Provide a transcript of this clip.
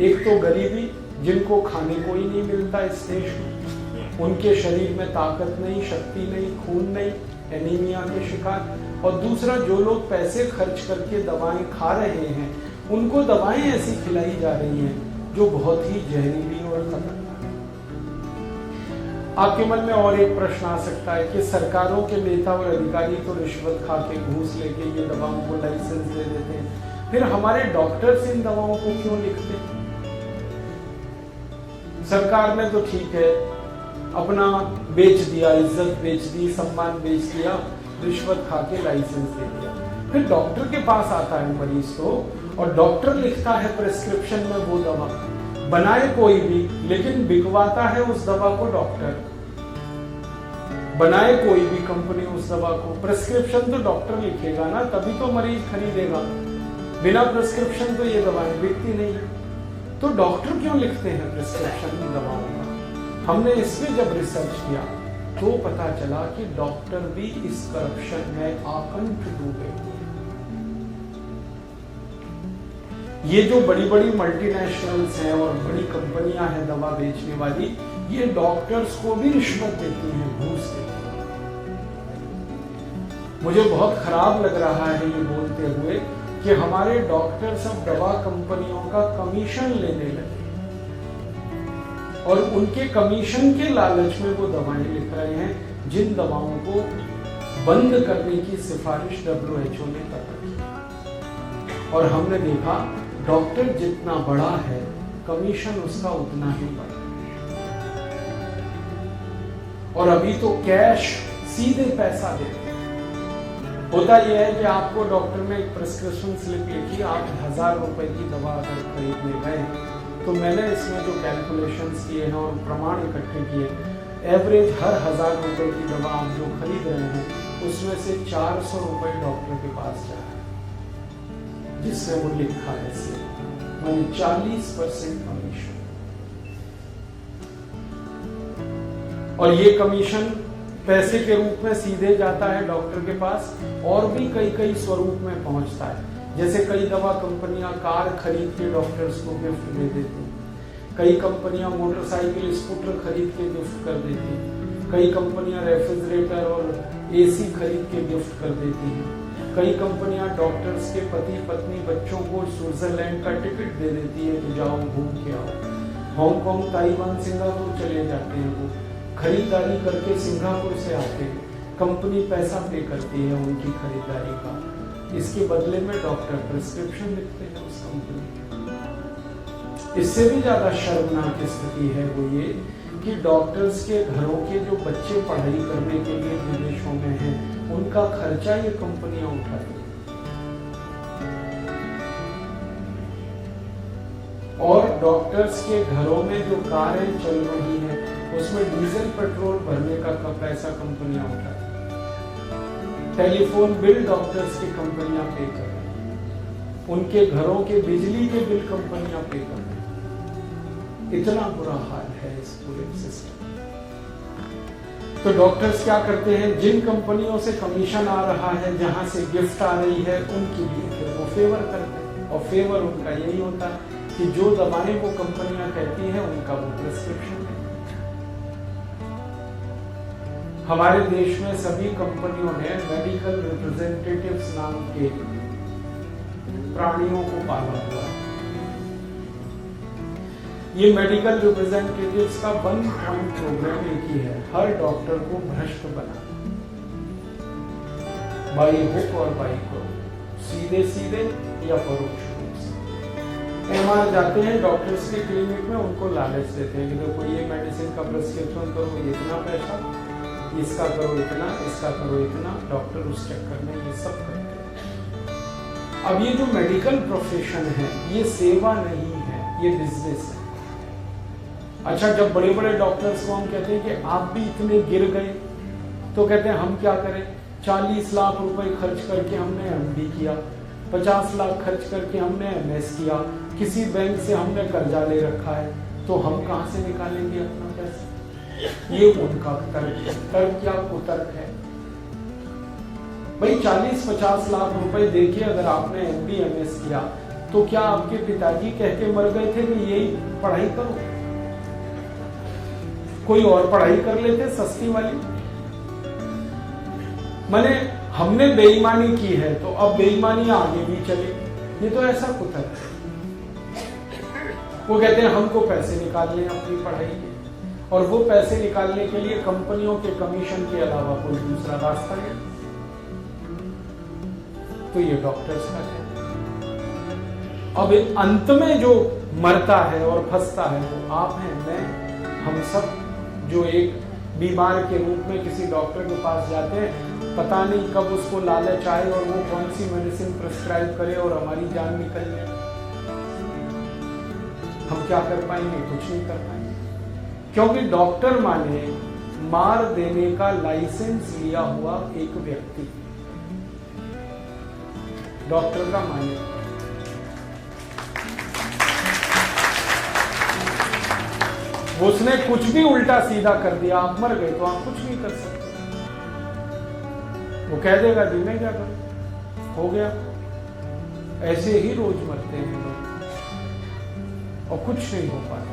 एक तो गरीबी, जिनको खाने को ही नहीं मिलता इस देश में, उनके शरीर में ताकत नहीं, शक्ति नहीं, खून नहीं, एनीमिया के शिकार। और दूसरा, जो लोग पैसे खर्च करके दवाएं खा रहे हैं, उनको दवाएं ऐसी खिलाई जा रही हैं जो बहुत ही जहरीली और खतरनाक। आपके मन में और एक प्रश्न आ सकता है कि सरकारों के नेता और अधिकारी तो रिश्वत खा के, घूस लेके ये दवाओं को लाइसेंस दे देते हैं, फिर हमारे डॉक्टर्स इन दवाओं को क्यों लिखते हैं? सरकार ने तो ठीक है अपना बेच दिया, इज्जत बेच दी, सम्मान बेच दिया, रिश्वत खा के लाइसेंस दे दिया। फिर डॉक्टर के पास आता है मरीज तो, और डॉक्टर लिखता है प्रिस्क्रिप्शन में वो दवा, बनाए कोई भी, लेकिन बिकवाता है उस दवा को डॉक्टर। बनाए कोई भी कंपनी उस दवा को, प्रिस्क्रिप्शन तो डॉक्टर लिखेगा ना, तभी तो मरीज खरीदेगा। बिना प्रिस्क्रिप्शन तो ये दवाएं बिकती नहीं। तो डॉक्टर क्यों लिखते हैं प्रिस्क्रिप्शन दवाओं का? हमने इसमें जब रिसर्च किया तो पता चला कि डॉक्टर भी इस करप्शन में आकंठ डूबे हुए। ये जो बड़ी बड़ी मल्टीनेशनल्स हैं और बड़ी कंपनियां हैं दवा बेचने वाली, ये डॉक्टर्स को भी रिश्वत देती हैं, घूस देती हैं। मुझे बहुत खराब लग रहा है ये बोलते हुए कि हमारे डॉक्टर सब दवा कंपनियों का कमीशन लेने लगे और उनके कमीशन के लालच में वो दवाएं लिख रहे हैं, जिन दवाओं को बंद करने की सिफारिश WHO ने कर रखी है। और हमने देखा डॉक्टर जितना बड़ा है, कमीशन उसका उतना ही बड़ा है। और अभी तो कैश, सीधे पैसा देते हैं। होता यह है कि आपको डॉक्टर ने एक प्रिस्क्रिप्शन स्लिप लिखी, आप 1000 रुपए की दवा अगर खरीदने गए, तो मैंने इसमें जो कैलकुलेशंस किए हैं और प्रमाण इकट्ठे किए, एवरेज हर 1000 रुपए की दवा आप जो खरीद रहे हैं, उसमें से 400 रुपए डॉक्टर के पास जा रहा है, जिससे वो लिखा है स्लिप, मानी 40% कमीशन। और ये कमीशन पैसे के रूप में सीधे जाता है डॉक्टर के पास, और भी कई कई स्वरूप में पहुंचता है। जैसे कई दवा कंपनियां कार खरीद के डॉक्टर्स को गिफ्ट दे देती हैं, कई कंपनियां मोटरसाइकिल, स्कूटर खरीद के गिफ्ट कर देती हैं, कई कंपनियां रेफ्रिजरेटर और AC खरीद के गिफ्ट कर देती हैं, कई कंपनियां डॉक्टर्स के पति पत्नी बच्चों को स्विट्जरलैंड का टिकट दे देती है कि जाओ घूम के आओ। हांगकांग, ताइवान, सिंगापुर चले जाते हैं, वो खरीदारी करके सिंगापुर से आते हैं, कंपनी पैसा पे करती है उनकी खरीदारी का, इसके बदले में डॉक्टर प्रिस्क्रिप्शन लिखते हैं उस कंपनी की। इससे भी ज्यादा शर्मनाक स्थिति है वो ये कि डॉक्टर्स के घरों के जो बच्चे पढ़ाई करने के लिए विदेशों में हैं, उनका खर्चा ये कंपनियां उठाती हैं। और डॉक्टर्स के घरों में जो कारें चल रही हैं, उसमें डीजल पेट्रोल भरने का पैसा कंपनियां उठाती हैं। टेलीफोन बिल डॉक्टर्स की कंपनियां पे कर रही हैं, उनके घरों के बिजली के बिल कंपनियां पे कर रही हैं। इतना बुरा हाल है इस पूरे सिस्टम। तो डॉक्टर्स क्या करते हैं, जिन कंपनियों से कमीशन आ रहा है, जहां से गिफ्ट आ रही है, उनके लिए फिर वो फेवर करते हैं। और फेवर उनका यही होता है कि जो दवाएं वो कंपनियां कहती हैं, उनका वो प्रिस्क्रिप्शन है। हमारे देश में सभी कंपनियों ने मेडिकल रिप्रेजेंटेटिव्स नाम के प्राणियों को पाला हुआ है। ये मेडिकल रिप्रेजेंटेटिव्स का 1 पॉइंट प्रोग्राम एक ही है, हर डॉक्टर को भ्रष्ट बनाना, बाई हुक और बाई क्रोक, सीधे सीधे या परोक्ष रूप से। एमआर जाते हैं डॉक्टर्स के क्लिनिक में, उनको लालच देते हैं कि देखो ये मेडिसिन का प्रिस्क्रिप्शन करो, ये इतना पैसा, इसका करो इतना, इसका करो इतना। डॉक्टर उस चक्कर में ये सब करते हैं। अब ये जो मेडिकल प्रोफेशन है, ये सेवा नहीं है, ये बिजनेस है। अच्छा, जब बड़े बड़े डॉक्टर्स को हम कहते हैं कि आप भी इतने गिर गए, तो कहते हैं हम क्या करें, 40 लाख रुपए खर्च करके हमने MD किया, 50 लाख खर्च करके हमने MS किया, किसी बैंक से हमने कर्जा ले रखा है, तो हम कहां से निकालेंगे अपना पैसा? ये उनका तर्क है। तर्क क्या कुतर्क है भाई? 40-50 लाख रुपए देखिए, अगर आपने MD MS किया तो क्या आपके पिताजी कह के मर गए थे कि यही पढ़ाई करो? कोई और पढ़ाई कर लेते सस्ती वाली? माने हमने बेईमानी की है तो अब बेईमानी आगे भी चले, ये तो ऐसा कुछ है। वो कहते हैं हमको पैसे निकालने अपनी पढ़ाई के, और वो पैसे निकालने के लिए कंपनियों के कमीशन के अलावा कोई दूसरा रास्ता है। तो ये डॉक्टर्स का है। अब अंत में जो मरता है और फंसता है वो आप हैं, मैं, हम सब, जो एक बीमार के रूप में किसी डॉक्टर के पास जाते हैं, पता नहीं कब उसको लालच आए और वो कौन सी मेडिसिन प्रिस्क्राइब करे और हमारी जान निकल जाए। हम क्या कर पाएंगे? कुछ नहीं कर पाएंगे, क्योंकि डॉक्टर माने मार देने का लाइसेंस लिया हुआ एक व्यक्ति, डॉक्टर का माने। उसने कुछ भी उल्टा सीधा कर दिया, आप मर गए तो आप कुछ नहीं कर सकते। वो कह देगा जी मैं क्या करूं, हो गया। ऐसे ही रोज मरते हैं लोग और कुछ नहीं हो पाता।